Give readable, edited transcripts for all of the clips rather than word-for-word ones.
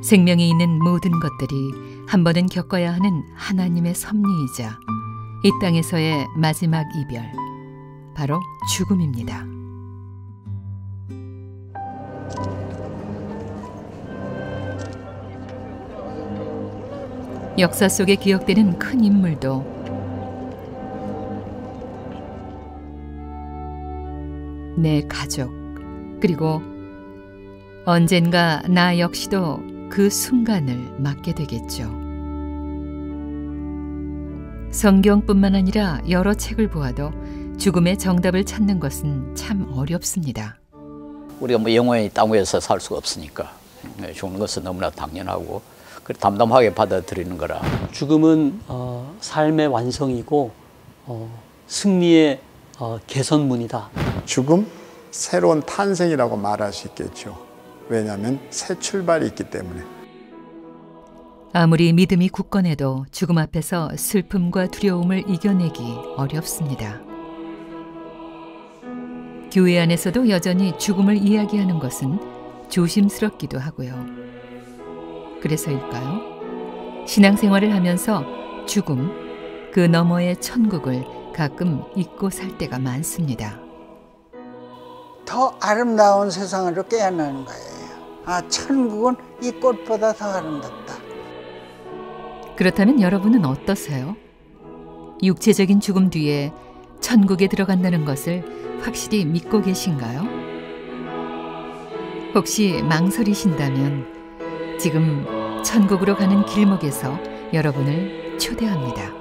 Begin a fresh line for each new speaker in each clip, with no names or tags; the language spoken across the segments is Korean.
생명이 있는 모든 것들이 한 번은 겪어야 하는 하나님의 섭리이자 이 땅에서의 마지막 이별, 바로 죽음입니다. 역사 속에 기억되는 큰 인물도 내 가족, 그리고 언젠가 나 역시도 그 순간을 맞게 되겠죠. 성경뿐만 아니라 여러 책을 보아도 죽음의 정답을 찾는 것은 참 어렵습니다.
우리가 뭐 영원히 땅 위에서 살 수가 없으니까 죽는 것은 너무나 당연하고 담담하게 받아들이는 거라.
죽음은 삶의 완성이고 승리의 개선문이다.
죽음, 새로운 탄생이라고 말할 수 있겠죠. 왜냐하면 새 출발이 있기 때문에.
아무리 믿음이 굳건해도 죽음 앞에서 슬픔과 두려움을 이겨내기 어렵습니다. 교회 안에서도 여전히 죽음을 이야기하는 것은 조심스럽기도 하고요. 그래서일까요? 신앙생활을 하면서 죽음, 그 너머의 천국을 가끔 잊고 살 때가 많습니다.
더 아름다운 세상으로 깨어나는 거예요. 천국은 이 꽃보다 더 아름답다.
그렇다면 여러분은 어떠세요? 육체적인 죽음 뒤에 천국에 들어간다는 것을 확실히 믿고 계신가요? 혹시 망설이신다면 지금 천국으로 가는 길목에서 여러분을 초대합니다.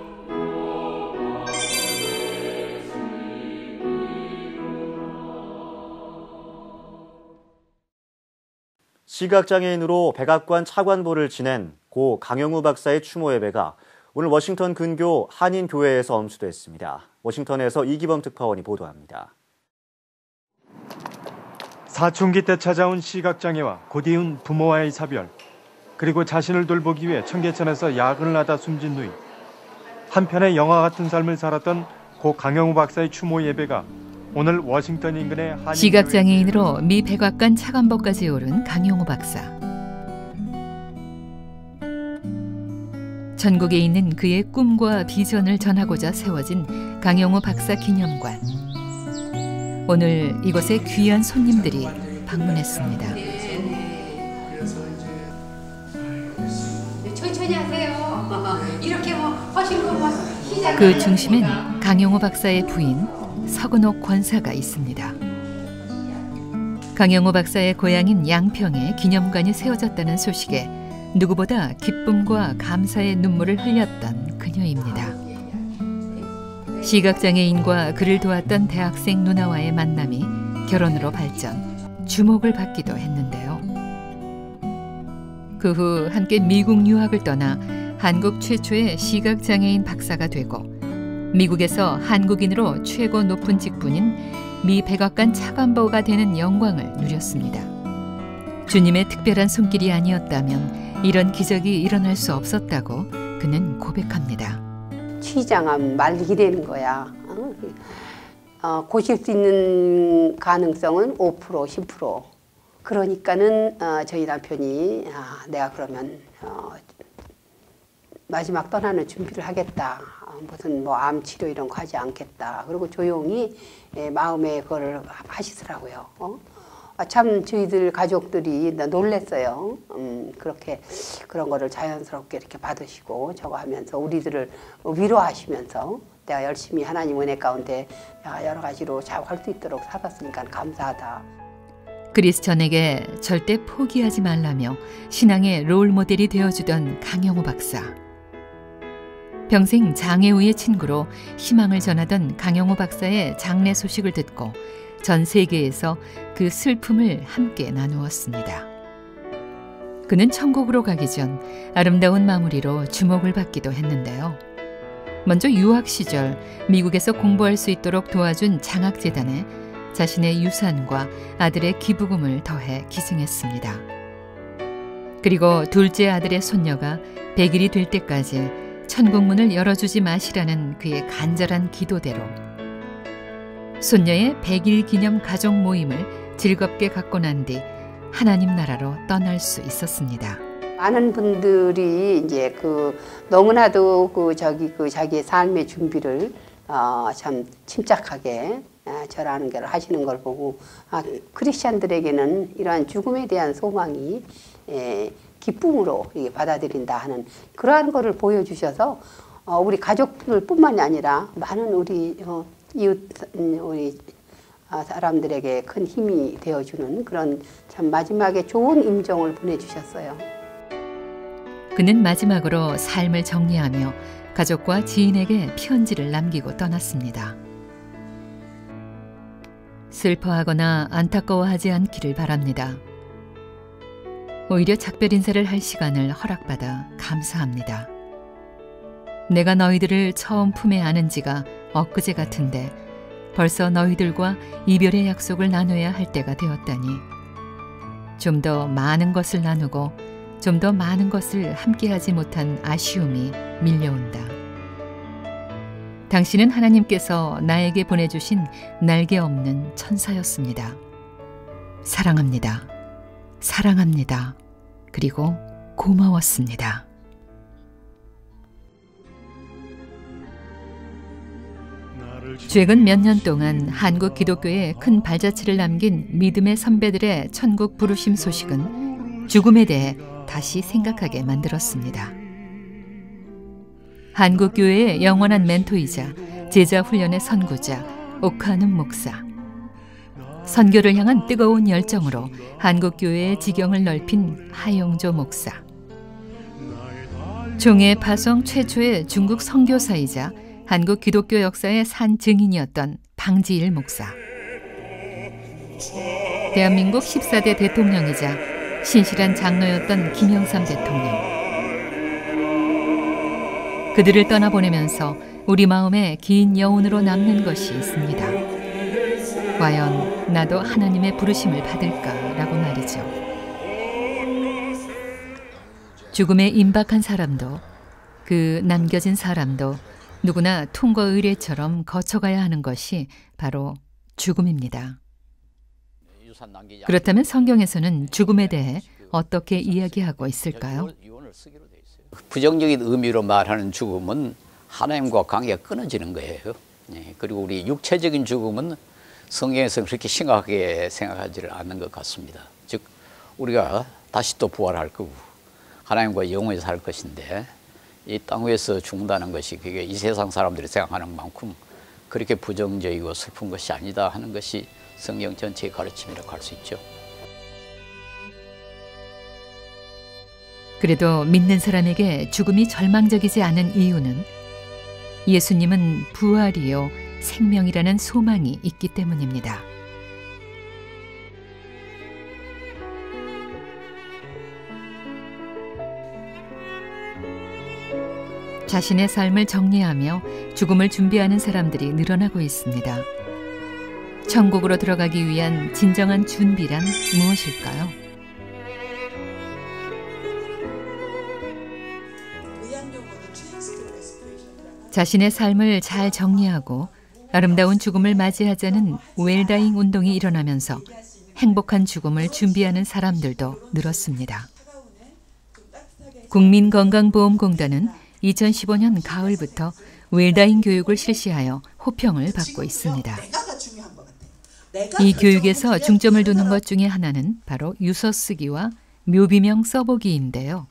시각장애인으로 백악관 차관보를 지낸 고 강영우 박사의 추모 예배가 오늘 워싱턴 근교 한인교회에서 엄수됐습니다. 워싱턴에서 이기범 특파원이 보도합니다.
사춘기 때 찾아온 시각장애와 고디운 부모와의 사별, 그리고 자신을 돌보기 위해 청계천에서 야근을 하다 숨진 누이. 한편의 영화 같은 삶을 살았던 고 강영우 박사의 추모 예배가 오늘 워싱턴 인근의
시각장애인으로 미 백악관 차관보까지 오른 강영우 박사. 전국에 있는 그의 꿈과 비전을 전하고자 세워진 강영우 박사 기념관. 오늘 이곳에 귀한 손님들이 방문했습니다.
천천히 하세요. 이렇게 뭐 하신 거만 시작.
그 중심엔 강영우 박사의 부인 서근옥 권사가 있습니다. 강영우 박사의 고향인 양평에 기념관이 세워졌다는 소식에 누구보다 기쁨과 감사의 눈물을 흘렸던 그녀입니다. 시각장애인과 그를 도왔던 대학생 누나와의 만남이 결혼으로 발전, 주목을 받기도 했는데요. 그 후 함께 미국 유학을 떠나 한국 최초의 시각장애인 박사가 되고 미국에서 한국인으로 최고 높은 직분인 미 백악관 차관보가 되는 영광을 누렸습니다. 주님의 특별한 손길이 아니었다면 이런 기적이 일어날 수 없었다고 그는 고백합니다.
취장하면 말리게 되는 거야. 고칠 수 있는 가능성은 5%, 10%. 그러니까는 저희 남편이 내가 그러면 마지막 떠나는 준비를 하겠다. 무슨 뭐 암 치료 이런 거 하지 않겠다. 그리고 조용히 마음에 그걸 하시더라고요. 참 저희들 가족들이 놀랬어요. 그렇게 그런 거를 자연스럽게 이렇게 받으시고 저거 하면서 우리들을 위로하시면서 내가 열심히 하나님 은혜 가운데 여러 가지로 잘 할 수 있도록 살았으니까 감사하다.
크리스천에게 절대 포기하지 말라며 신앙의 롤모델이 되어주던 강영우 박사. 평생 장애우의 친구로 희망을 전하던 강영우 박사의 장례 소식을 듣고 전 세계에서 그 슬픔을 함께 나누었습니다. 그는 천국으로 가기 전 아름다운 마무리로 주목을 받기도 했는데요. 먼저 유학 시절 미국에서 공부할 수 있도록 도와준 장학재단에 자신의 유산과 아들의 기부금을 더해 기증했습니다. 그리고 둘째 아들의 손녀가 100일이 될 때까지 천국문을 열어주지 마시라는 그의 간절한 기도대로 손녀의 100일 기념 가족 모임을 즐겁게 갖고 난 뒤 하나님 나라로 떠날 수 있었습니다.
많은 분들이 이제 그 너무나도 자기의 삶의 준비를 참 침착하게 절하는 걸 하시는 걸 보고 크리스찬들에게는 이러한 죽음에 대한 소망이 기쁨으로 받아들인다 하는 그러한 것을 보여주셔서 우리 가족들뿐만이 아니라 많은 우리 이웃 우리 사람들에게 큰 힘이 되어주는 그런 참 마지막에 좋은 임종을 보내주셨어요.
그는 마지막으로 삶을 정리하며 가족과 지인에게 편지를 남기고 떠났습니다. 슬퍼하거나 안타까워하지 않기를 바랍니다. 오히려 작별 인사를 할 시간을 허락받아 감사합니다. 내가 너희들을 처음 품에 안은 지가 엊그제 같은데 벌써 너희들과 이별의 약속을 나눠야 할 때가 되었다니 좀 더 많은 것을 나누고 좀 더 많은 것을 함께하지 못한 아쉬움이 밀려온다. 당신은 하나님께서 나에게 보내주신 날개 없는 천사였습니다. 사랑합니다. 사랑합니다. 그리고 고마웠습니다. 최근 몇 년 동안 한국 기독교에 큰 발자취를 남긴 믿음의 선배들의 천국 부르심 소식은 죽음에 대해 다시 생각하게 만들었습니다. 한국교회의 영원한 멘토이자 제자 훈련의 선구자 옥하눔 목사. 선교를 향한 뜨거운 열정으로 한국교회의 지경을 넓힌 하용조 목사. 종의 파송 최초의 중국 선교사이자 한국 기독교 역사의 산 증인이었던 방지일 목사. 대한민국 14대 대통령이자 신실한 장로였던 김영삼 대통령. 그들을 떠나보내면서 우리 마음에 긴 여운으로 남는 것이 있습니다. 과연 나도 하나님의 부르심을 받을까라고 말이죠. 죽음에 임박한 사람도 그 남겨진 사람도 누구나 통과 의례처럼 거쳐가야 하는 것이 바로 죽음입니다. 그렇다면 성경에서는 죽음에 대해 어떻게 이야기하고 있을까요?
부정적인 의미로 말하는 죽음은 하나님과 관계가 끊어지는 거예요. 그리고 우리 육체적인 죽음은 성경에서는 그렇게 심각하게 생각하지를 않는 것 같습니다. 즉 우리가 다시 또 부활할 거고 하나님과 영원히 살 것인데 이 땅 위에서 죽는다는 것이 그게 이 세상 사람들이 생각하는 만큼 그렇게 부정적이고 슬픈 것이 아니다 하는 것이 성경 전체의 가르침이라고 할 수 있죠.
그래도 믿는 사람에게 죽음이 절망적이지 않은 이유는 예수님은 부활이요 생명이라는 소망이 있기 때문입니다. 자신의 삶을 정리하며 죽음을 준비하는 사람들이 늘어나고 있습니다. 천국으로 들어가기 위한 진정한 준비란 무엇일까요? 자신의 삶을 잘 정리하고 아름다운 죽음을 맞이하자는 웰다잉 운동이 일어나면서 행복한 죽음을 준비하는 사람들도 늘었습니다. 국민건강보험공단은 2015년 가을부터 웰다잉 교육을 실시하여 호평을 받고 있습니다. 이 교육에서 중점을 두는 것 중에 하나는 바로 유서 쓰기와 묘비명 써보기인데요.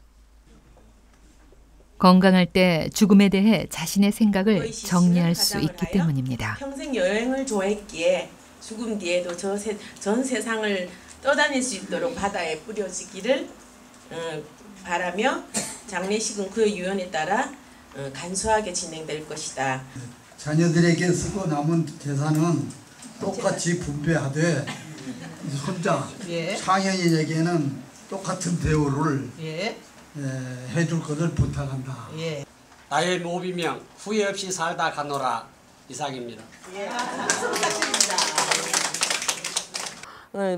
건강할 때 죽음에 대해 자신의 생각을 정리할 수 있기 때문입니다.
평생 여행을 좋아했기에 죽음 뒤에도 전 세상을 떠다닐 수 있도록 바다에 뿌려지기를 바라며 장례식은 그 유언에 따라 간소하게 진행될 것이다.
자녀들에게 쓰고 남은 재산은 똑같이 분배하되 손자 창현이에게는 똑같은 대우를 해줄 것을 부탁한다.
나의 묘비명 후회 없이 살다 가노라. 이상입니다.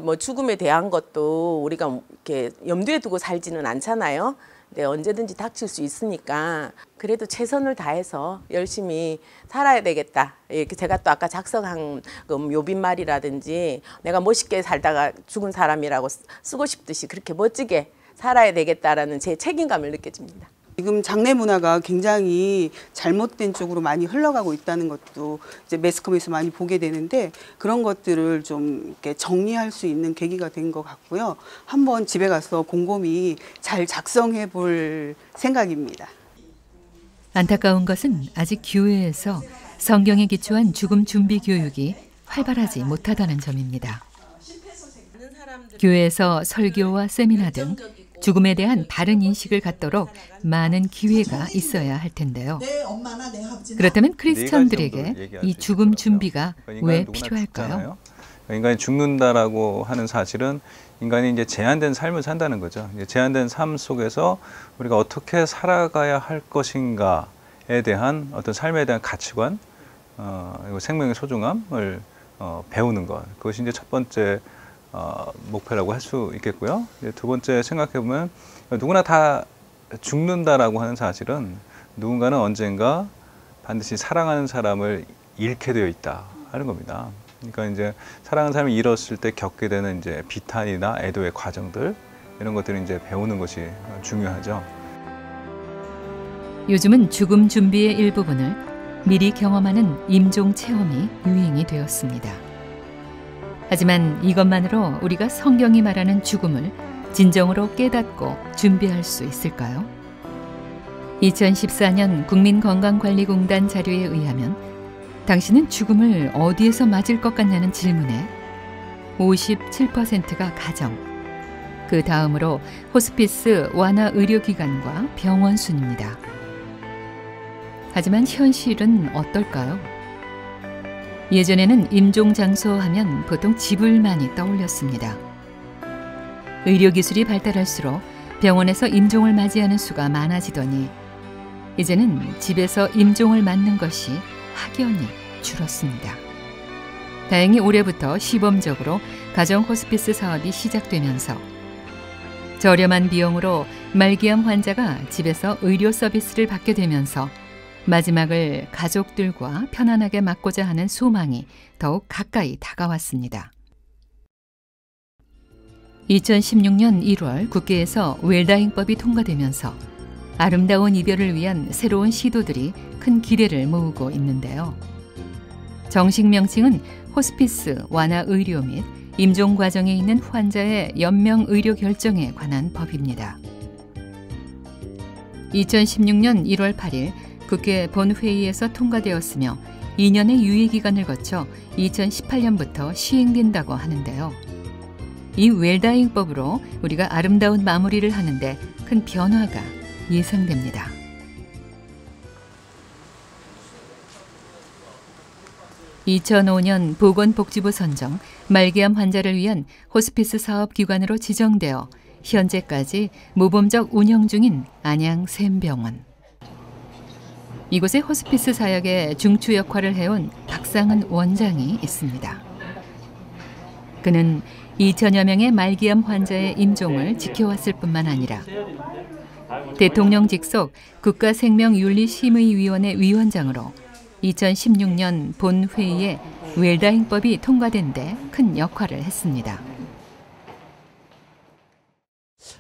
뭐 죽음에 대한 것도 우리가 이렇게 염두에 두고 살지는 않잖아요. 근데 언제든지 닥칠 수 있으니까 그래도 최선을 다해서 열심히 살아야 되겠다. 이렇게 제가 또 아까 작성한 묘빈말이라든지 내가 멋있게 살다가 죽은 사람이라고 쓰고 싶듯이 그렇게 멋지게
살아야 되겠다라는 제 책임감을 느껴집니다.
지금 장례 문화가 굉장히 잘못된 쪽으로 많이 흘러가고 있다는 것도 이제 매스컴에서 많이 보게 되는데 그런 것들을 좀 이렇게 정리할 수 있는 계기가 된 것 같고요. 한번 집에 가서 곰곰이 잘 작성해 볼 생각입니다.
안타까운 것은 아직 교회에서 성경에 기초한 죽음 준비 교육이 활발하지 못하다는 점입니다. 교회에서 설교와 세미나 등 죽음에 대한 바른 인식을 갖도록 많은 기회가 있어야 할 텐데요. 그렇다면 크리스천들에게 이 죽음 준비가 왜 필요할까요?
인간이 죽는다라고 하는 사실은 인간이 이제 제한된 삶을 산다는 거죠. 이제 제한된 삶 속에서 우리가 어떻게 살아가야 할 것인가에 대한 어떤 삶에 대한 가치관, 그리고 생명의 소중함을 배우는 것. 그것이 이제 첫 번째 목표라고 할 수 있겠고요. 두 번째 생각해 보면 누구나 다 죽는다라고 하는 사실은 누군가는 언젠가 반드시 사랑하는 사람을 잃게 되어 있다 하는 겁니다. 그러니까 이제 사랑하는 사람을 잃었을 때 겪게 되는 이제 비탄이나 애도의 과정들 이런 것들을 이제 배우는 것이 중요하죠.
요즘은 죽음 준비의 일부분을 미리 경험하는 임종 체험이 유행이 되었습니다. 하지만 이것만으로 우리가 성경이 말하는 죽음을 진정으로 깨닫고 준비할 수 있을까요? 2014년 국민건강관리공단 자료에 의하면 당신은 죽음을 어디에서 맞을 것 같냐는 질문에 57%가 가정, 그 다음으로 호스피스 완화 의료기관과 병원 순입니다. 하지만 현실은 어떨까요? 예전에는 임종 장소 하면 보통 집을 많이 떠올렸습니다. 의료기술이 발달할수록 병원에서 임종을 맞이하는 수가 많아지더니 이제는 집에서 임종을 맞는 것이 확연히 줄었습니다. 다행히 올해부터 시범적으로 가정 호스피스 사업이 시작되면서 저렴한 비용으로 말기암 환자가 집에서 의료 서비스를 받게 되면서 마지막을 가족들과 편안하게 맞고자 하는 소망이 더욱 가까이 다가왔습니다. 2016년 1월 국회에서 웰다잉법이 통과되면서 아름다운 이별을 위한 새로운 시도들이 큰 기대를 모으고 있는데요. 정식 명칭은 호스피스 완화 의료 및 임종 과정에 있는 환자의 연명 의료 결정에 관한 법입니다. 2016년 1월 8일 국회 본회의에서 통과되었으며 2년의 유예기간을 거쳐 2018년부터 시행된다고 하는데요. 이 웰다잉법으로 우리가 아름다운 마무리를 하는데 큰 변화가 예상됩니다. (2005년) 보건복지부 선정 말기암 환자를 위한 호스피스 사업 기관으로 지정되어 현재까지 모범적 운영 중인 안양 샘병원. 이곳에 호스피스 사역의 중추 역할을 해온 박상은 원장이 있습니다. 그는 2천여 명의 말기암 환자의 임종을 지켜왔을 뿐만 아니라 대통령 직속 국가생명윤리심의위원회 위원장으로 2016년 본회의에 웰다잉법이 통과된 데 큰 역할을 했습니다.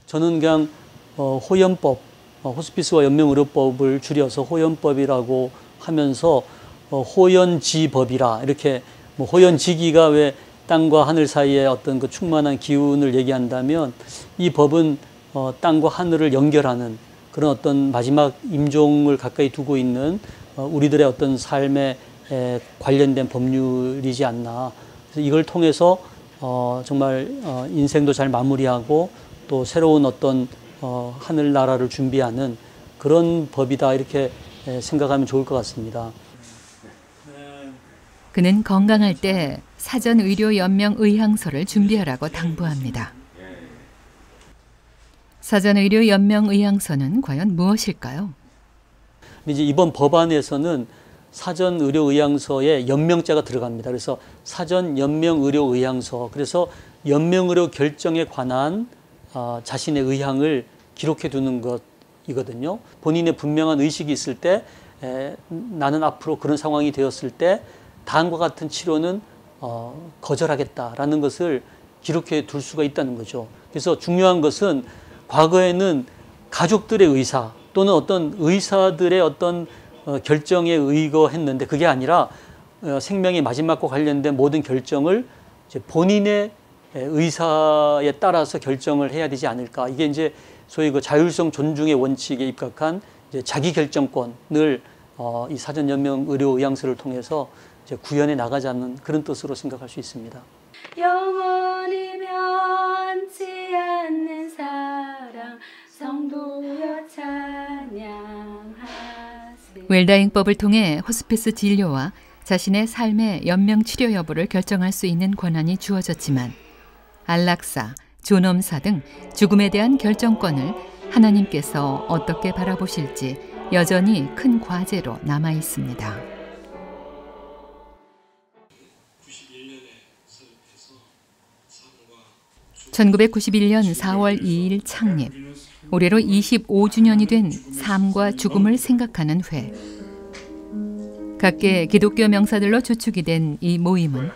저는 그냥 호연법, 호스피스와 연명의료법을 줄여서 호연법이라고 하면서 호연지법이라 이렇게 호연지기가 왜 땅과 하늘 사이에 어떤 그 충만한 기운을 얘기한다면 이 법은 땅과 하늘을 연결하는 그런 어떤 마지막 임종을 가까이 두고 있는 우리들의 어떤 삶에 관련된 법률이지 않나. 그래서 이걸 통해서 정말 인생도 잘 마무리하고 또 새로운 어떤 하늘나라를 준비하는 그런 법이다 이렇게 생각하면 좋을 것 같습니다.
그는 건강할 때 사전의료연명의향서를 준비하라고 당부합니다. 사전의료연명의향서는 과연 무엇일까요?
이제 이번 법안에서는 사전의료의향서에 연명자가 들어갑니다. 그래서 사전연명의료의향서, 그래서 연명의료 결정에 관한 자신의 의향을 기록해 두는 것이거든요. 본인의 분명한 의식이 있을 때 나는 앞으로 그런 상황이 되었을 때 다음과 같은 치료는 거절하겠다라는 것을 기록해 둘 수가 있다는 거죠. 그래서 중요한 것은 과거에는 가족들의 의사 또는 어떤 의사들의 어떤 결정에 의거했는데 그게 아니라 생명의 마지막과 관련된 모든 결정을 이제 본인의 의사에 따라서 결정을 해야 되지 않을까. 이게 이제 소위 그 자율성 존중의 원칙에 입각한 이제 자기 결정권을 이 사전연명의료의향서를 통해서 이제 구현해 나가자는 그런 뜻으로 생각할 수 있습니다.
영원히 변치 않는 사랑 성도여 찬양하세.
웰다잉법을 통해 호스피스 진료와 자신의 삶의 연명 치료 여부를 결정할 수 있는 권한이 주어졌지만 안락사, 존엄사 등 죽음에 대한 결정권을 하나님께서 어떻게 바라보실지 여전히 큰 과제로 남아 있습니다. 1991년 4월 2일 창립, 올해로 25주년이 된 삶과 죽음을 생각하는 회. 각계 기독교 명사들로 주축이 된 이 모임은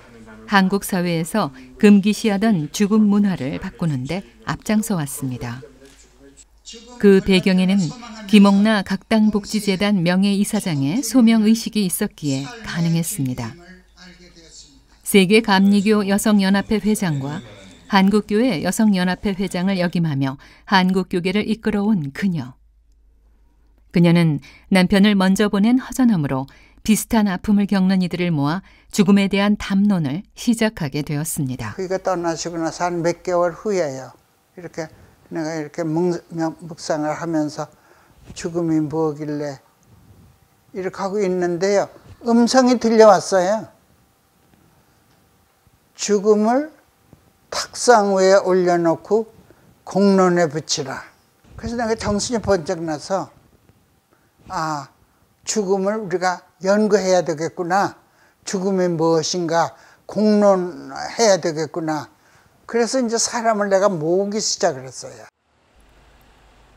한국 사회에서 금기시하던 죽음 문화를 바꾸는데 앞장서 왔습니다. 그 배경에는 김옥나 각당복지재단 명예이사장의 소명의식이 있었기에 가능했습니다. 세계감리교 여성연합회 회장과 한국교회 여성연합회 회장을 역임하며 한국교계를 이끌어온 그녀. 그녀는 남편을 먼저 보낸 허전함으로 비슷한 아픔을 겪는 이들을 모아 죽음에 대한 담론을 시작하게 되었습니다.
그가 떠나시고 나서 한 몇 개월 후에요. 내가 이렇게 묵상을 하면서 죽음이 뭐길래 이렇게 하고 있는데요. 음성이 들려왔어요. 죽음을 탁상 위에 올려놓고 공론에 붙이라. 그래서 내가 정신이 번쩍 나서 죽음을 우리가 연구해야 되겠구나. 죽음이 무엇인가 공론해야 되겠구나. 그래서 이제 사람을 내가 모으기 시작을 했어요.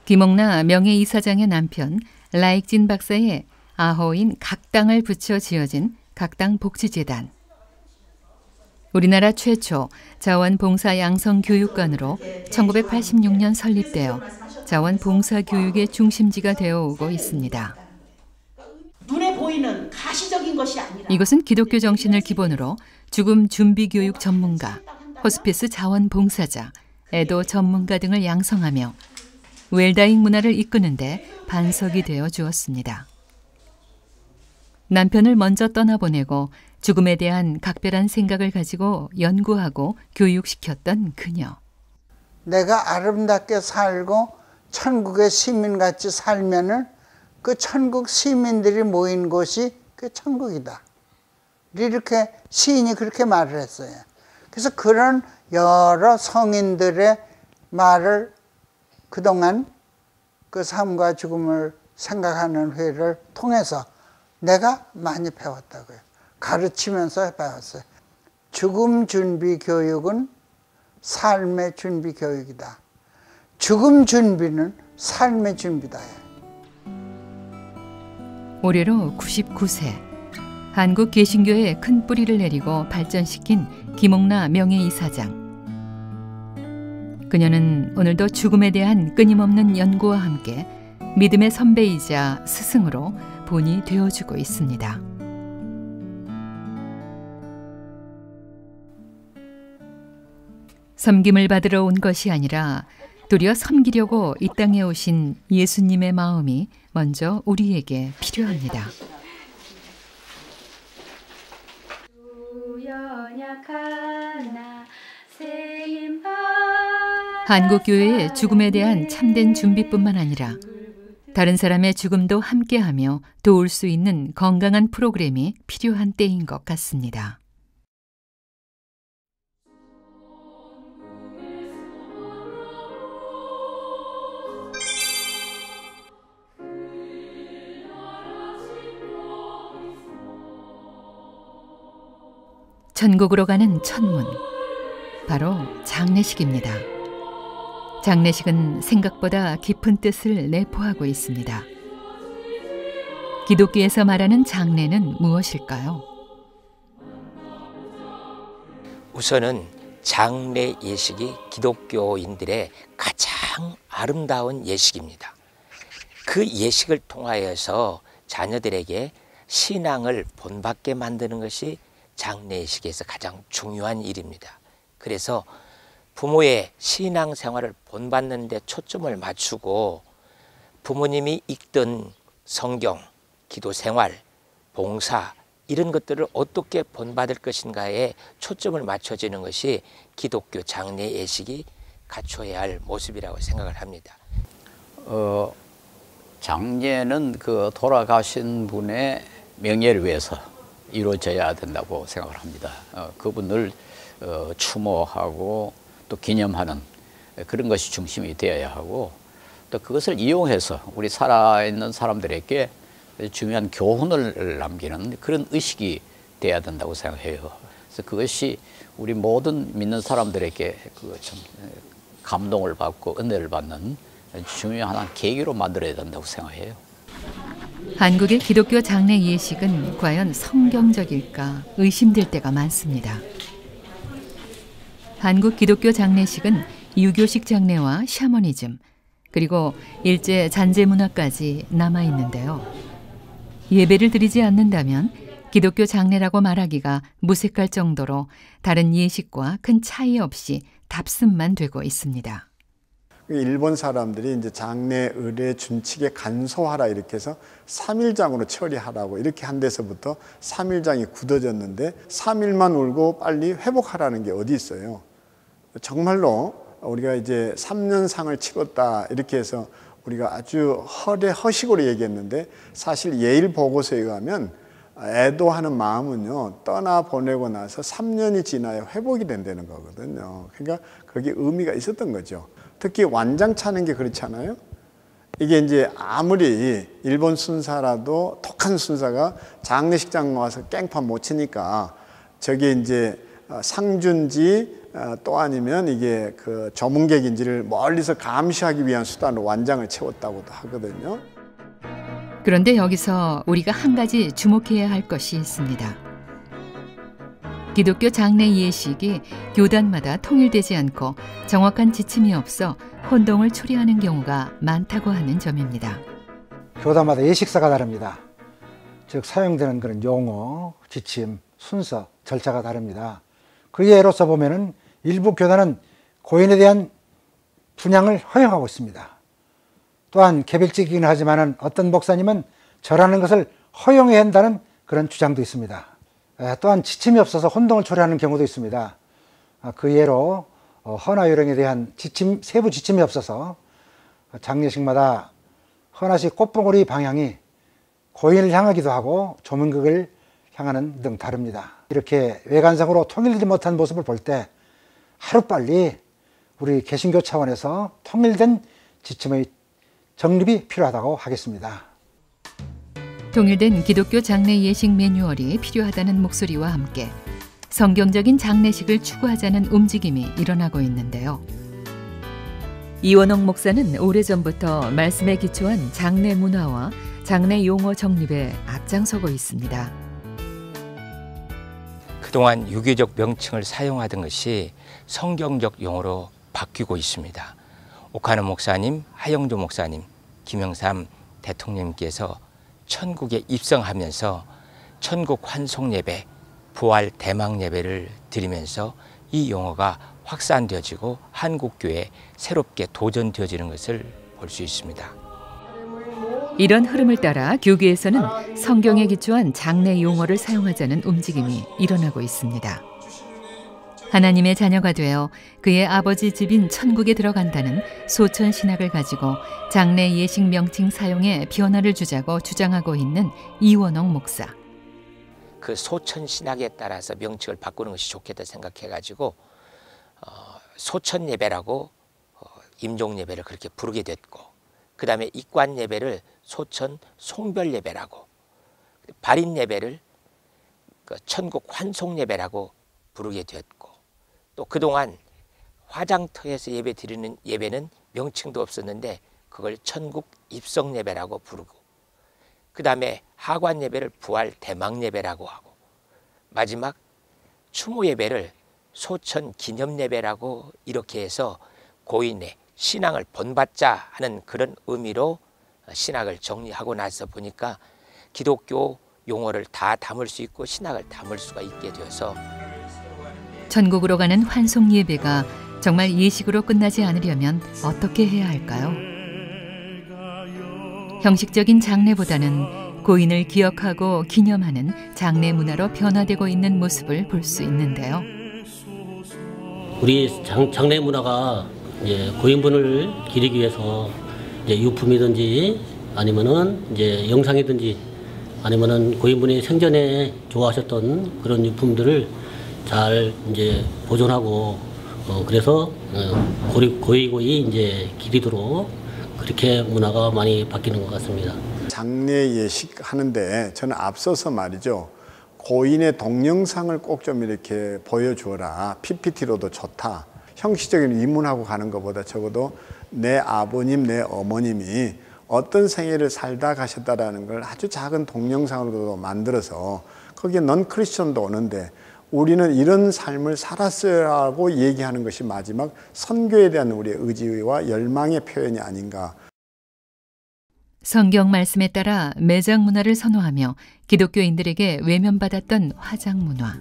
김옥나 명예이사장의 남편 라익진 박사의 아호인 각당을 붙여 지어진 각당복지재단. 우리나라 최초 자원봉사양성교육관으로 1986년 설립되어 자원봉사교육의 중심지가 되어오고 있습니다.
눈에 보이는 가시적인 것이 아니라
이곳은 기독교 정신을 기본으로 죽음 준비교육 전문가, 호스피스 자원봉사자, 애도 전문가 등을 양성하며 웰다잉 문화를 이끄는데 반석이 되어 주었습니다. 남편을 먼저 떠나보내고 죽음에 대한 각별한 생각을 가지고 연구하고 교육시켰던 그녀.
내가 아름답게 살고 천국의 시민같이 살면은 그 천국 시민들이 모인 곳이 그 천국이다. 이렇게 시인이 그렇게 말을 했어요. 그래서 그런 여러 성인들의 말을 그동안 그 삶과 죽음을 생각하는 회를 통해서 내가 많이 배웠다고요. 가르치면서 배웠어요. 죽음 준비 교육은 삶의 준비 교육이다. 죽음 준비는 삶의 준비다.
올해로 99세, 한국 개신교에 큰 뿌리를 내리고 발전시킨 김옥나 명예이사장. 그녀는 오늘도 죽음에 대한 끊임없는 연구와 함께 믿음의 선배이자 스승으로 본이 되어주고 있습니다. 섬김을 받으러 온 것이 아니라 도리어 섬기려고 이 땅에 오신 예수님의 마음이 먼저 우리에게 필요합니다. 한국교회의 죽음에 대한 참된 준비뿐만 아니라 다른 사람의 죽음도 함께하며 도울 수 있는 건강한 프로그램이 필요한 때인 것 같습니다. 천국으로 가는 천문, 바로 장례식입니다. 장례식은 생각보다 깊은 뜻을 내포하고 있습니다. 기독교에서 말하는 장례는 무엇일까요?
우선은 장례 예식이 기독교인들의 가장 아름다운 예식입니다. 그 예식을 통하여서 자녀들에게 신앙을 본받게 만드는 것이 장례식에서 가장 중요한 일입니다. 그래서 부모의 신앙생활을 본받는 데 초점을 맞추고 부모님이 읽던 성경, 기도생활, 봉사 이런 것들을 어떻게 본받을 것인가에 초점을 맞춰지는 것이 기독교 장례 예식이 갖춰야 할 모습이라고 생각을 합니다.
장례는 그 돌아가신 분의 명예를 위해서 이루어져야 된다고 생각을 합니다. 그분을 추모하고 또 기념하는 그런 것이 중심이 되어야 하고 또 그것을 이용해서 우리 살아있는 사람들에게 중요한 교훈을 남기는 그런 의식이 돼야 된다고 생각해요. 그래서 그것이 우리 모든 믿는 사람들에게 좀 감동을 받고 은혜를 받는 중요한 계기로 만들어야 된다고 생각해요.
한국의 기독교 장례 예식은 과연 성경적일까 의심될 때가 많습니다. 한국 기독교 장례식은 유교식 장례와 샤머니즘 그리고 일제 잔재 문화까지 남아 있는데요. 예배를 드리지 않는다면 기독교 장례라고 말하기가 무색할 정도로 다른 예식과 큰 차이 없이 답습만 되고 있습니다.
일본 사람들이 이제 장례 의례 준칙에 간소하라 이렇게 해서 3일장으로 처리하라고 이렇게 한 데서부터 3일장이 굳어졌는데 3일만 울고 빨리 회복하라는 게 어디 있어요. 정말로 우리가 이제 3년상을 치렀다 이렇게 해서 우리가 아주 허식으로 얘기했는데 사실 예일 보고서에 의하면 애도하는 마음은요 떠나보내고 나서 3년이 지나야 회복이 된다는 거거든요. 그러니까 그게 의미가 있었던 거죠. 특히 완장 차는 게 그렇잖아요. 이게 이제 아무리 일본 순사라도 독한 순사가 장례식장 와서 깽판 못 치니까 저게 이제 상준지 또 아니면 이게 그 조문객인지를 멀리서 감시하기 위한 수단으로 완장을 채웠다고도 하거든요.
그런데 여기서 우리가 한 가지 주목해야 할 것이 있습니다. 기독교 장례 예식이 교단마다 통일되지 않고 정확한 지침이 없어 혼동을 초래하는 경우가 많다고 하는 점입니다.
교단마다 예식사가 다릅니다. 즉 사용되는 그런 용어, 지침, 순서, 절차가 다릅니다. 그 예로서 보면은 일부 교단은 고인에 대한 분향을 허용하고 있습니다. 또한 개별적이긴 하지만은 어떤 목사님은 절하는 것을 허용해야 한다는 그런 주장도 있습니다. 또한 지침이 없어서 혼동을 초래하는 경우도 있습니다. 그 예로 헌화 요령에 대한 지침, 세부 지침이 없어서 장례식마다 헌화식 꽃봉오리 방향이 고인을 향하기도 하고 조문객을 향하는 등 다릅니다. 이렇게 외관상으로 통일되지 못한 모습을 볼 때 하루빨리 우리 개신교 차원에서 통일된 지침의 정립이 필요하다고 하겠습니다.
통일된 기독교 장례 예식 매뉴얼이 필요하다는 목소리와 함께 성경적인 장례식을 추구하자는 움직임이 일어나고 있는데요. 이원옥 목사는 오래전부터 말씀에 기초한 장례 문화와 장례 용어 정립에 앞장서고 있습니다.
그동안 유교적 명칭을 사용하던 것이 성경적 용어로 바뀌고 있습니다. 옥하는 목사님, 하영조 목사님, 김영삼 대통령님께서 천국에 입성하면서 천국 환송 예배, 부활 대망 예배를 드리면서 이 용어가 확산되어지고 한국교회에 새롭게 도전되어지는 것을 볼 수 있습니다.
이런 흐름을 따라 교계에서는 성경에 기초한 장례 용어를 사용하자는 움직임이 일어나고 있습니다. 하나님의 자녀가 되어 그의 아버지 집인 천국에 들어간다는 소천 신학을 가지고 장례 예식 명칭 사용에 변화를 주자고 주장하고 있는 이원옥 목사.
그 소천 신학에 따라서 명칭을 바꾸는 것이 좋겠다 생각해가지고 소천 예배라고 임종 예배를 그렇게 부르게 됐고, 그 다음에 입관 예배를 소천 송별 예배라고, 발인 예배를 천국 환송 예배라고 부르게 됐고, 또 그동안 화장터에서 예배 드리는 예배는 명칭도 없었는데 그걸 천국 입성 예배라고 부르고, 그 다음에 하관 예배를 부활 대망 예배라고 하고, 마지막 추모 예배를 소천 기념 예배라고 이렇게 해서 고인의 신앙을 본받자 하는 그런 의미로 신학을 정리하고 나서 보니까 기독교 용어를 다 담을 수 있고 신학을 담을 수가 있게 되어서
천국으로 가는 환송 예배가 정말 예식으로 끝나지 않으려면 어떻게 해야 할까요? 형식적인 장례보다는 고인을 기억하고 기념하는 장례 문화로 변화되고 있는 모습을 볼 수 있는데요.
우리 장례 문화가 이제 고인분을 기리기 위해서 이제 유품이든지 아니면은 이제 영상이든지 아니면은 고인분이 생전에 좋아하셨던 그런 유품들을 잘 이제 보존하고 그래서 고이 이제 기리도록 그렇게 문화가 많이 바뀌는 것 같습니다.
장례 예식 하는데 저는 앞서서 말이죠. 고인의 동영상을 꼭 좀 이렇게 보여주어라. PPT로도 좋다. 형식적인 입문하고 가는 것보다 적어도 내 아버님, 내 어머님이 어떤 생애를 살다 가셨다라는 걸 아주 작은 동영상으로도 만들어서 거기에 넌 크리스천도 오는데 우리는 이런 삶을 살았어라고 얘기하는 것이 마지막 선교에 대한 우리의 의지와 열망의 표현이 아닌가.
성경 말씀에 따라 매장 문화를 선호하며 기독교인들에게 외면받았던 화장 문화.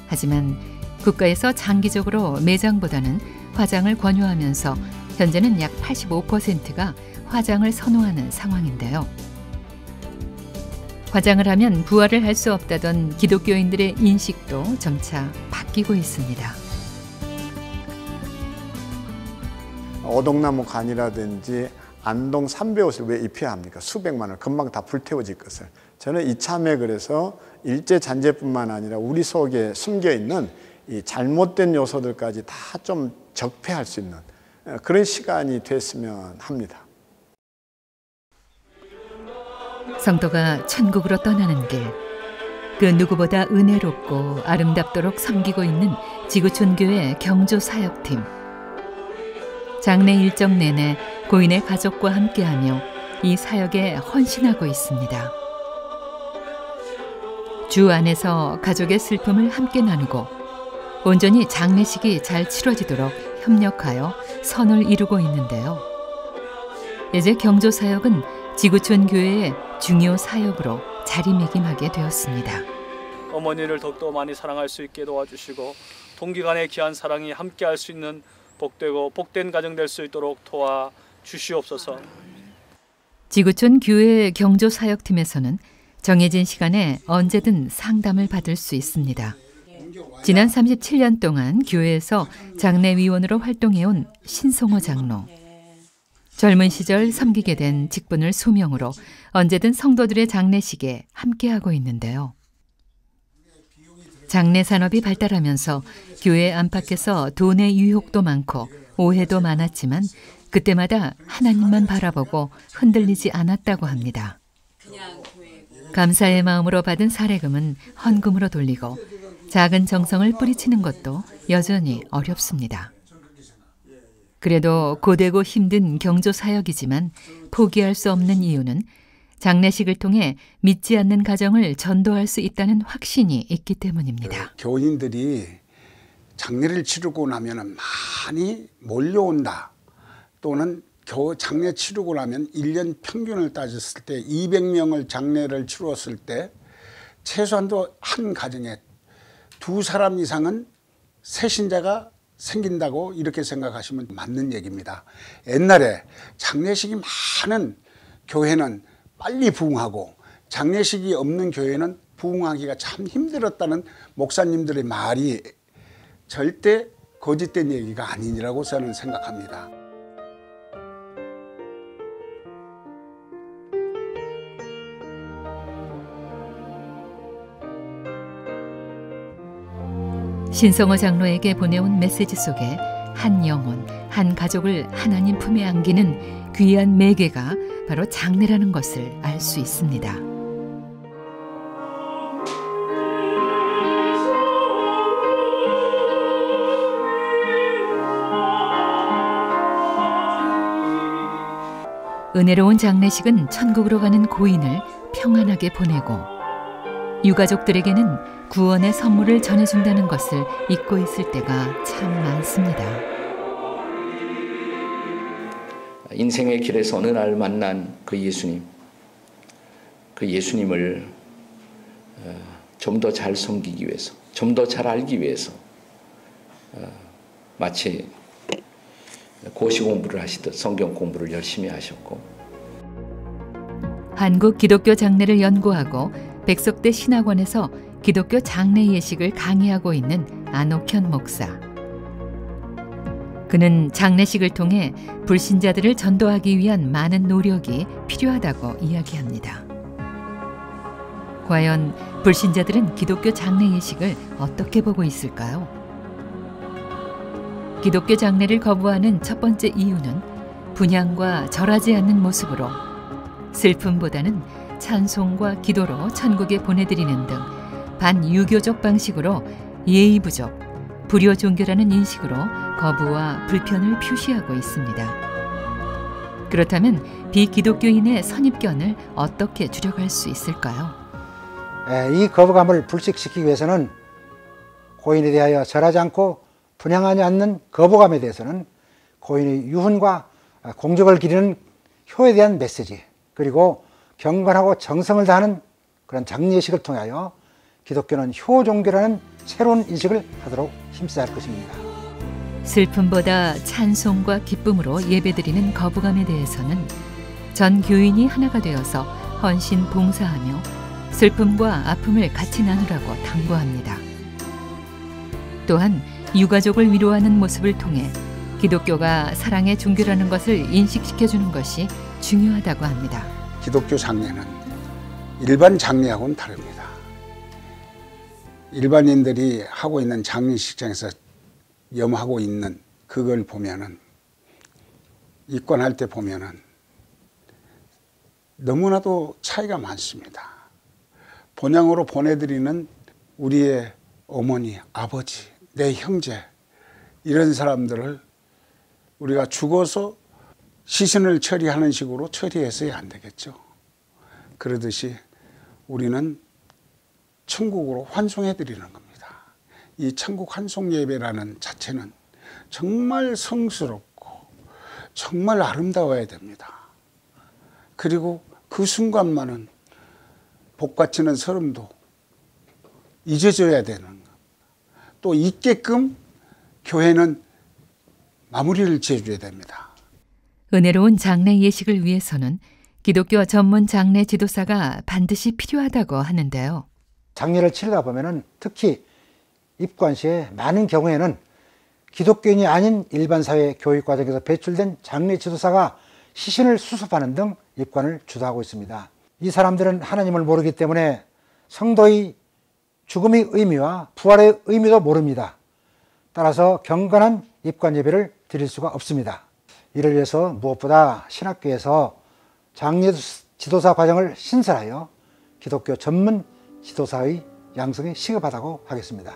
하지만 국가에서 장기적으로 매장보다는 화장을 권유하면서 현재는 약 85%가 화장을 선호하는 상황인데요. 화장을 하면 부활을 할 수 없다던 기독교인들의 인식도 점차 바뀌고 있습니다.
오동나무 관이라든지 안동 삼배옷을 왜 입혀야 합니까? 수백만 원, 금방 다 불태워질 것을. 저는 이참에 그래서 일제 잔재뿐만 아니라 우리 속에 숨겨있는 이 잘못된 요소들까지 다 좀 적폐할 수 있는 그런 시간이 됐으면 합니다.
성도가 천국으로 떠나는 길, 그 누구보다 은혜롭고 아름답도록 섬기고 있는 지구촌교회 경조사역팀. 장례 일정 내내 고인의 가족과 함께하며 이 사역에 헌신하고 있습니다. 주 안에서 가족의 슬픔을 함께 나누고 온전히 장례식이 잘 치러지도록 협력하여 선을 이루고 있는데요. 이제 경조사역은 지구촌 교회의 중요 사역으로 자리매김하게 되었습니다.
어머니를 더욱더 많이 사랑할 수 있게 도와주시고 동기간의 귀한 사랑이 함께할 수 있는 복되고 복된 가정 될 수 있도록 도와주시옵소서.
지구촌 교회 경조사역팀에서는 정해진 시간에 언제든 상담을 받을 수 있습니다. 지난 37년 동안 교회에서 장례위원으로 활동해온 신성호 장로. 젊은 시절 섬기게 된 직분을 소명으로 언제든 성도들의 장례식에 함께하고 있는데요. 장례 산업이 발달하면서 교회 안팎에서 돈의 유혹도 많고 오해도 많았지만 그때마다 하나님만 바라보고 흔들리지 않았다고 합니다. 감사의 마음으로 받은 사례금은 헌금으로 돌리고 작은 정성을 뿌리치는 것도 여전히 어렵습니다. 그래도 고되고 힘든 경조 사역이지만 포기할 수 없는 이유는 장례식을 통해 믿지 않는 가정을 전도할 수 있다는 확신이 있기 때문입니다.
교인들이 장례를 치르고 나면 많이 몰려온다. 또는 장례 치르고 나면 1년 평균을 따졌을 때 200명을 장례를 치루었을 때 최소한도 한 가정에 2사람 이상은 새신자가 생긴다고 이렇게 생각하시면 맞는 얘기입니다. 옛날에 장례식이 많은 교회는 빨리 부흥하고 장례식이 없는 교회는 부흥하기가 참 힘들었다는 목사님들의 말이 절대 거짓된 얘기가 아니라고 저는 생각합니다.
신성호 장로에게 보내온 메시지 속에 한 영혼, 한 가족을 하나님 품에 안기는 귀한 매개가 바로 장례라는 것을 알 수 있습니다. 은혜로운 장례식은 천국으로 가는 고인을 평안하게 보내고 유가족들에게는 구원의 선물을 전해준다는 것을 잊고 있을 때가 참 많습니다.
인생의 길에서 어느 날 만난 그 예수님을 좀 더 잘 섬기기 위해서, 좀 더 잘 알기 위해서 마치 고시 공부를 하시듯 성경 공부를 열심히 하셨고,
한국 기독교 장례를 연구하고 백석대 신학원에서 기독교 장례 예식을 강의하고 있는 안옥현 목사. 그는 장례식을 통해 불신자들을 전도하기 위한 많은 노력이 필요하다고 이야기합니다. 과연 불신자들은 기독교 장례 예식을 어떻게 보고 있을까요? 기독교 장례를 거부하는 첫 번째 이유는 분향과 절하지 않는 모습으로 슬픔보다는 찬송과 기도로 천국에 보내드리는 등 반유교적 방식으로 예의 부족, 불효 종교라는 인식으로 거부와 불편을 표시하고 있습니다. 그렇다면 비기독교인의 선입견을 어떻게 줄여갈 수 있을까요?
이 거부감을 불식시키기 위해서는 고인에 대하여 절하지 않고 분향하지 않는 거부감에 대해서는 고인의 유훈과 공적을 기리는 효에 대한 메시지, 그리고 경건하고 정성을 다하는 그런 장례식을 통하여 기독교는 효 종교라는 새로운 인식을 하도록 힘써야 할 것입니다.
슬픔보다 찬송과 기쁨으로 예배드리는 거부감에 대해서는 전 교인이 하나가 되어서 헌신 봉사하며 슬픔과 아픔을 같이 나누라고 당부합니다. 또한 유가족을 위로하는 모습을 통해 기독교가 사랑의 종교라는 것을 인식시켜주는 것이 중요하다고 합니다.
기독교 장례는 일반 장례하고는 다릅니다. 일반인들이 하고 있는 장례식장에서 염하고 있는 그걸 보면은, 입관할 때 보면은 너무나도 차이가 많습니다. 본향으로 보내드리는 우리의 어머니, 아버지, 내 형제, 이런 사람들을 우리가 죽어서 시신을 처리하는 식으로 처리해서야 안 되겠죠. 그러듯이 우리는 천국으로 환송해 드리는 겁니다. 이 천국 환송 예배라는 자체는 정말 성스럽고 정말 아름다워야 됩니다. 그리고 그 순간만은 복받치는 서름도 잊어져야 되는 것. 또 있게끔 교회는 마무리를 지어줘야 됩니다.
은혜로운 장례 예식을 위해서는 기독교 전문 장례 지도사가 반드시 필요하다고 하는데요.
장례를 치르다 보면은 특히 입관 시에 많은 경우에는 기독교인이 아닌 일반 사회 교육 과정에서 배출된 장례 지도사가 시신을 수습하는 등 입관을 주도하고 있습니다. 이 사람들은 하나님을 모르기 때문에 성도의 죽음의 의미와 부활의 의미도 모릅니다. 따라서 경건한 입관 예배를 드릴 수가 없습니다. 이를 위해서 무엇보다 신학교에서 장례 지도사 과정을 신설하여 기독교 전문 지도사의 양성이 시급하다고 하겠습니다.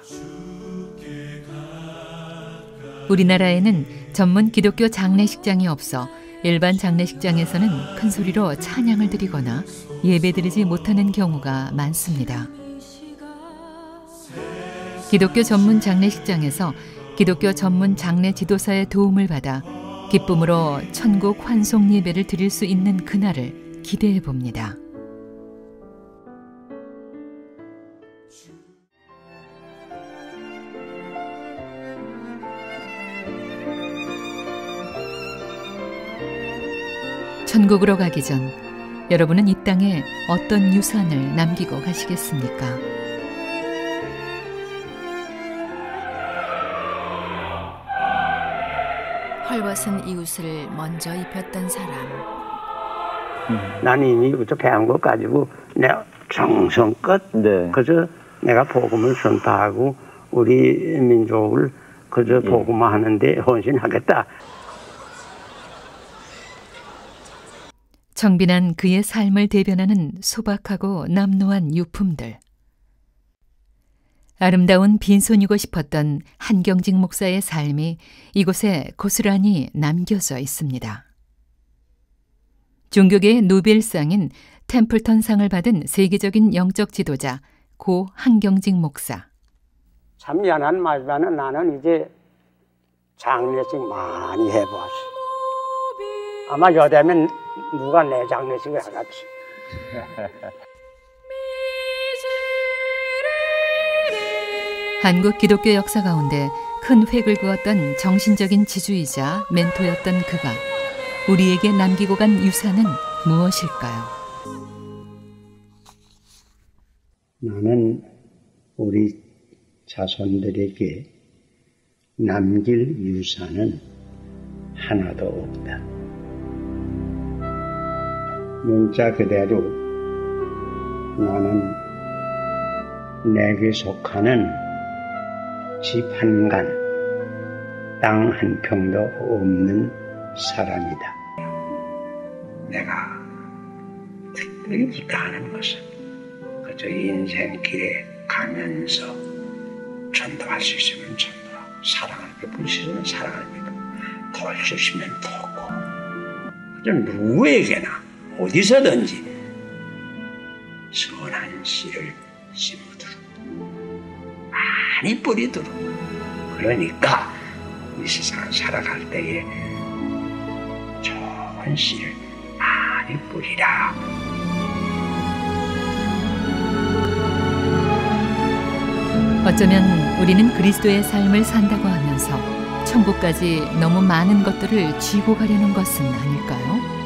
우리나라에는 전문 기독교 장례식장이 없어 일반 장례식장에서는 큰 소리로 찬양을 드리거나 예배드리지 못하는 경우가 많습니다. 기독교 전문 장례식장에서 기독교 전문 장례 지도사의 도움을 받아 기쁨으로 천국 환송 예배를 드릴 수 있는 그날을 기대해 봅니다. 천국으로 가기 전 여러분은 이 땅에 어떤 유산을 남기고 가시겠습니까?
헐벗은 이웃을 먼저 입혔던 사람.
나는 이미 그저 배운 것 가지고 내가 정성껏 그저 내가 복음을 전파하고 우리 민족을 그저 복음화하는데 헌신하겠다.
청빈한 그의 삶을 대변하는 소박하고 남노한 유품들. 아름다운 빈손이고 싶었던 한경직 목사의 삶이 이곳에 고스란히 남겨져 있습니다. 종교계의 노벨상인 템플턴상을 받은 세계적인 영적 지도자 고 한경직 목사.
참 미안한 말이지만 나는 이제 장례식 많이 해봤어. 아마 여대면 누가 내 장례식을 하겠지.
한국 기독교 역사 가운데 큰 획을 그었던 정신적인 지주이자 멘토였던 그가 우리에게 남기고 간 유산은 무엇일까요?
나는 우리 자손들에게 남길 유산은 하나도 없다. 문자 그대로 나는 내게 속하는 집 한 간, 땅 한 평도 없는 사람이다. 내가 특별히 부탁하는 것은 그저 인생길에 가면서 전도할 수 있으면 전도하고 사랑을 베풀 수 있으면 사랑을 베풀고 도울 수 있으면 돕고 그저 누구에게나 어디서든지 선한 씨를 심어두고 많이 뿌리도록. 그러니까 이 세상을 살아갈 때에 좋은 씨를 많이 뿌리라.
어쩌면 우리는 그리스도의 삶을 산다고 하면서 천국까지 너무 많은 것들을 쥐고 가려는 것은 아닐까요?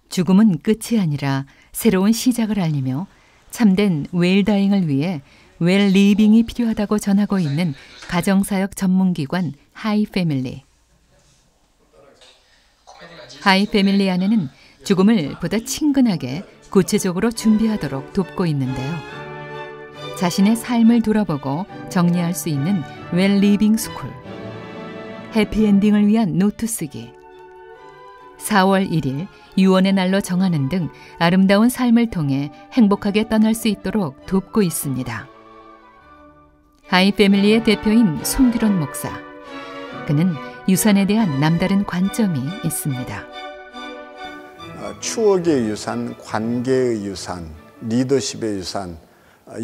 죽음은 끝이 아니라 새로운 시작을 알리며 참된 웰다잉을 위해 웰리빙이 필요하다고 전하고 있는 가정사역 전문기관 하이패밀리. 하이패밀리 안에는 죽음을 보다 친근하게 구체적으로 준비하도록 돕고 있는데요. 자신의 삶을 돌아보고 정리할 수 있는 웰리빙 스쿨, 해피엔딩을 위한 노트 쓰기, 4월 1일 유언의 날로 정하는 등 아름다운 삶을 통해 행복하게 떠날 수 있도록 돕고 있습니다. 하이패밀리의 대표인 송규론 목사. 그는 유산에 대한 남다른 관점이 있습니다.
추억의 유산, 관계의 유산, 리더십의 유산,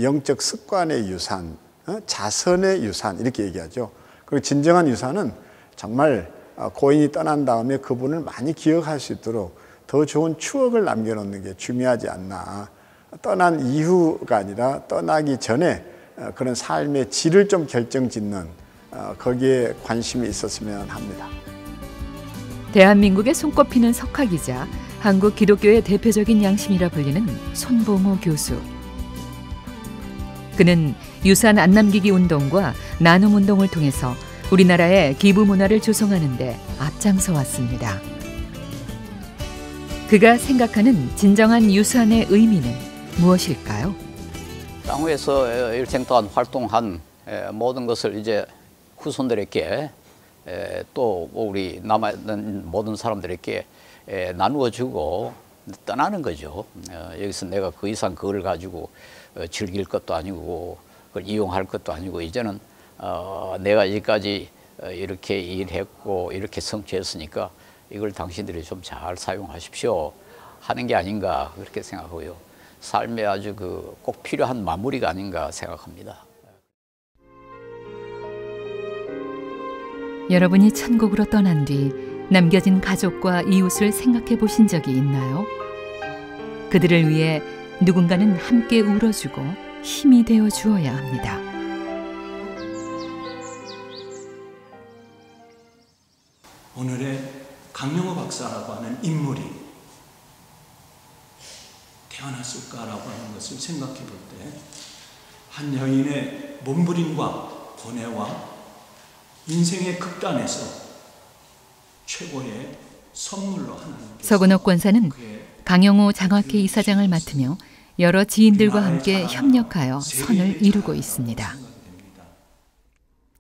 영적 습관의 유산, 자선의 유산 이렇게 얘기하죠. 그리고 진정한 유산은 정말 고인이 떠난 다음에 그분을 많이 기억할 수 있도록 더 좋은 추억을 남겨놓는 게 중요하지 않나. 떠난 이후가 아니라 떠나기 전에 그런 삶의 질을 좀 결정짓는 거기에 관심이 있었으면 합니다.
대한민국의 손꼽히는 석학이자 한국 기독교의 대표적인 양심이라 불리는 손봉호 교수. 그는 유산 안 남기기 운동과 나눔 운동을 통해서 우리나라의 기부 문화를 조성하는 데 앞장서 왔습니다. 그가 생각하는 진정한 유산의 의미는 무엇일까요?
땅 위에서 일생 동안 활동한 모든 것을 이제 후손들에게 또 우리 남아있는 모든 사람들에게 나누어 주고 떠나는 거죠. 여기서 내가 그 이상 그걸 가지고 즐길 것도 아니고 그걸 이용할 것도 아니고 이제는 내가 여기까지 이렇게 일했고 이렇게 성취했으니까 이걸 당신들이 좀 잘 사용하십시오 하는 게 아닌가 그렇게 생각하고요. 삶에 아주 꼭 필요한 마무리가 아닌가 생각합니다.
여러분이 천국으로 떠난 뒤 남겨진 가족과 이웃을 생각해 보신 적이 있나요? 그들을 위해 누군가는 함께 울어주고 힘이 되어 주어야 합니다.
오늘의 강영호 박사라고 하는 인물이 태어났을까라고 하는 것을 생각해 볼 때 한 여인의 몸부림과 고뇌와 인생의 극단에서 최고의 선물로 하나님께서
서근옥 권사는 강영호 장학회 이사장을 맡으며 여러 지인들과 함께 협력하여 선을 이루고 있습니다.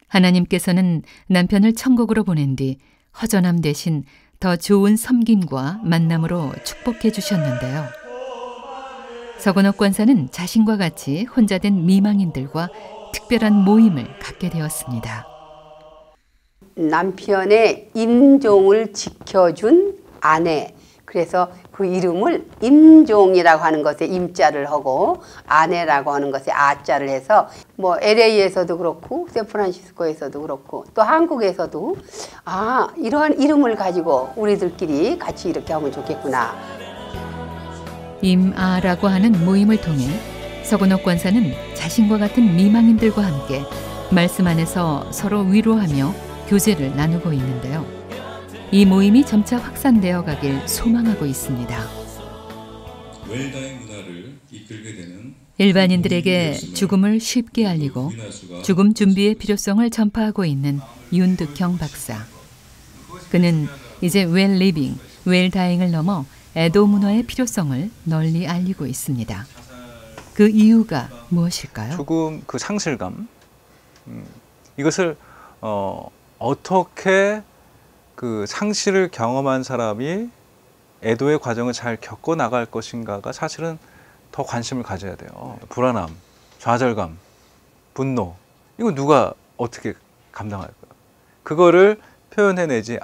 하나님께서는 남편을 천국으로 보낸 뒤 허전함 대신 더 좋은 섬김과 만남으로 축복해 주셨는데요. 서근옥 권사는 자신과 같이 혼자 된 미망인들과 특별한 모임을 갖게 되었습니다.
남편의 임종을 지켜준 아내, 그래서 그 이름을 임종이라고 하는 것에 임자를 하고 아내라고 하는 것에 아자를 해서 뭐 LA에서도 그렇고 샌프란시스코에서도 그렇고 또 한국에서도 아 이러한 이름을 가지고 우리들끼리 같이 이렇게 하면 좋겠구나.
임아라고 하는 모임을 통해 서건옥 권사는 자신과 같은 미망인들과 함께 말씀 안에서 서로 위로하며 교제를 나누고 있는데요. 이 모임이 점차 확산되어 가길 소망하고 있습니다.
웰다잉 문화를 이끌게 되는
일반인들에게 죽음을 쉽게 알리고 죽음 준비의 필요성을 전파하고 있는 윤득형 박사. 그는 이제 웰 리빙, 웰 다잉을 넘어 애도 문화의 필요성을 널리 알리고 있습니다. 그 이유가 무엇일까요?
죽음 그 상실감, 이것을 어떻게 그 상실을 경험한 사람이 애도의 과정을 잘 겪어 나갈 것인가가 사실은 더 관심을 가져야 돼요. 불안함, 좌절감, 분노, 이거 누가 어떻게 감당할까요? 그거를 표현해내지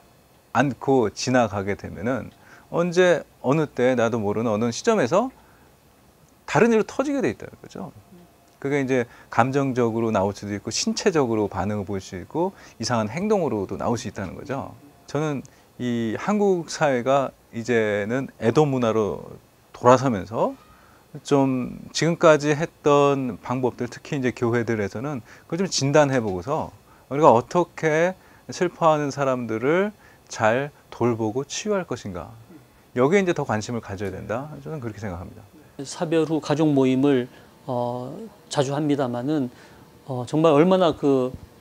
않고 지나가게 되면은 언제 어느 때 나도 모르는 어느 시점에서 다른 일로 터지게 돼 있다는 거죠. 그게 이제 감정적으로 나올 수도 있고 신체적으로 반응을 보일 수 있고 이상한 행동으로도 나올 수 있다는 거죠. 저는 이 한국 사회가 이제는 애도 문화로 돌아서면서 좀 지금까지 했던 방법들, 특히 이제 교회들에서는 그걸 좀 진단해 보고서 우리가 어떻게 슬퍼하는 사람들을 잘 돌보고 치유할 것인가, 여기에 이제 더 관심을 가져야 된다, 저는 그렇게 생각합니다.
사별 후 가족 모임을 자주 합니다만은 정말 얼마나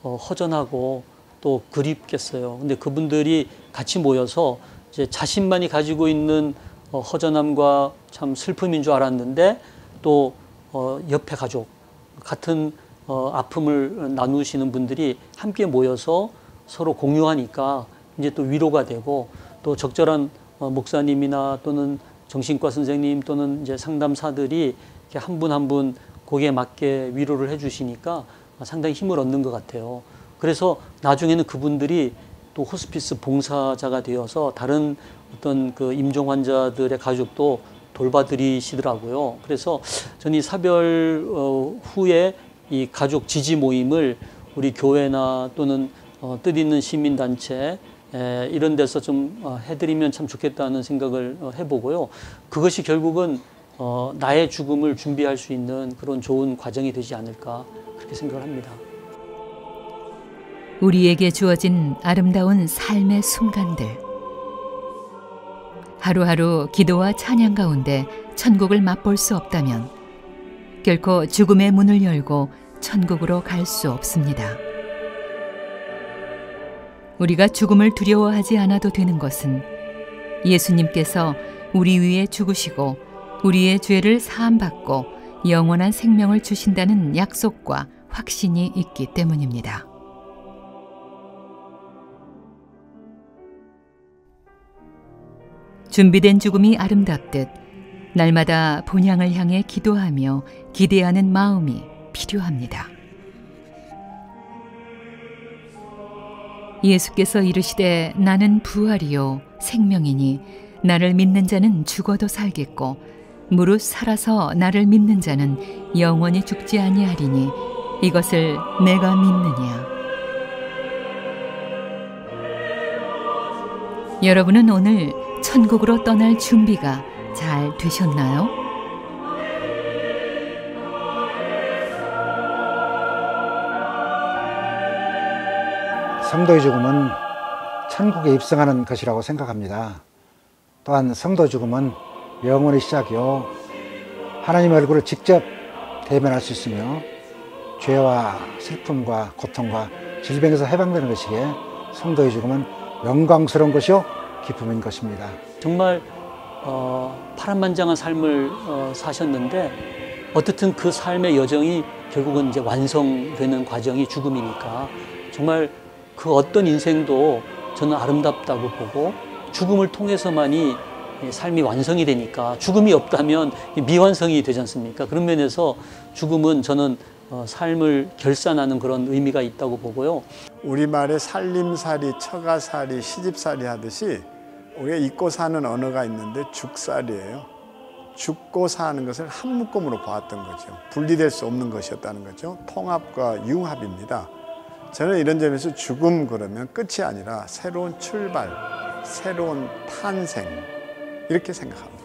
허전하고 또 그립겠어요. 근데 그분들이 같이 모여서 이제 자신만이 가지고 있는 허전함과 참 슬픔인 줄 알았는데 또 옆에 가족, 같은 아픔을 나누시는 분들이 함께 모여서 서로 공유하니까 이제 또 위로가 되고 또 적절한 목사님이나 또는 정신과 선생님 또는 이제 상담사들이 이렇게 한 분 한 분 거기에 맞게 위로를 해주시니까 상당히 힘을 얻는 것 같아요. 그래서 나중에는 그분들이 또 호스피스 봉사자가 되어서 다른 어떤 그 임종 환자들의 가족도 돌봐드리시더라고요. 그래서 저는 이 사별 후에 이 가족 지지 모임을 우리 교회나 또는 뜻있는 시민단체 이런 데서 좀 해드리면 참 좋겠다는 생각을 해보고요. 그것이 결국은 나의 죽음을 준비할 수 있는 그런 좋은 과정이 되지 않을까 그렇게 생각을 합니다.
우리에게 주어진 아름다운 삶의 순간들. 하루하루 기도와 찬양 가운데 천국을 맛볼 수 없다면 결코 죽음의 문을 열고 천국으로 갈 수 없습니다. 우리가 죽음을 두려워하지 않아도 되는 것은 예수님께서 우리 위에 죽으시고 우리의 죄를 사함받고 영원한 생명을 주신다는 약속과 확신이 있기 때문입니다. 준비된 죽음이 아름답듯 날마다 본향을 향해 기도하며 기대하는 마음이 필요합니다. 예수께서 이르시되 나는 부활이요 생명이니 나를 믿는 자는 죽어도 살겠고 무릇 살아서 나를 믿는 자는 영원히 죽지 아니하리니 이것을 내가 믿느냐. 여러분은 오늘 천국으로 떠날 준비가 잘 되셨나요?
성도의 죽음은 천국에 입성하는 것이라고 생각합니다. 또한 성도 죽음은 영원의 시작이요 하나님의 얼굴을 직접 대면할 수 있으며 죄와 슬픔과 고통과 질병에서 해방되는 것이기에 성도의 죽음은 영광스러운 것이요 기쁨인 것입니다.
정말 파란만장한 삶을 사셨는데 어떻든 그 삶의 여정이 결국은 이제 완성되는 과정이 죽음이니까 정말 그 어떤 인생도 저는 아름답다고 보고 죽음을 통해서만이 삶이 완성이 되니까 죽음이 없다면 미완성이 되지 않습니까? 그런 면에서 죽음은 저는 삶을 결산하는 그런 의미가 있다고 보고요.
우리말에 살림살이, 처가살이, 시집살이 하듯이 우리가 잊고 사는 언어가 있는데 죽살이에요. 죽고 사는 것을 한 묶음으로 보았던 거죠. 분리될 수 없는 것이었다는 거죠. 통합과 융합입니다. 저는 이런 점에서 죽음 그러면 끝이 아니라 새로운 출발, 새로운 탄생 이렇게 생각합니다.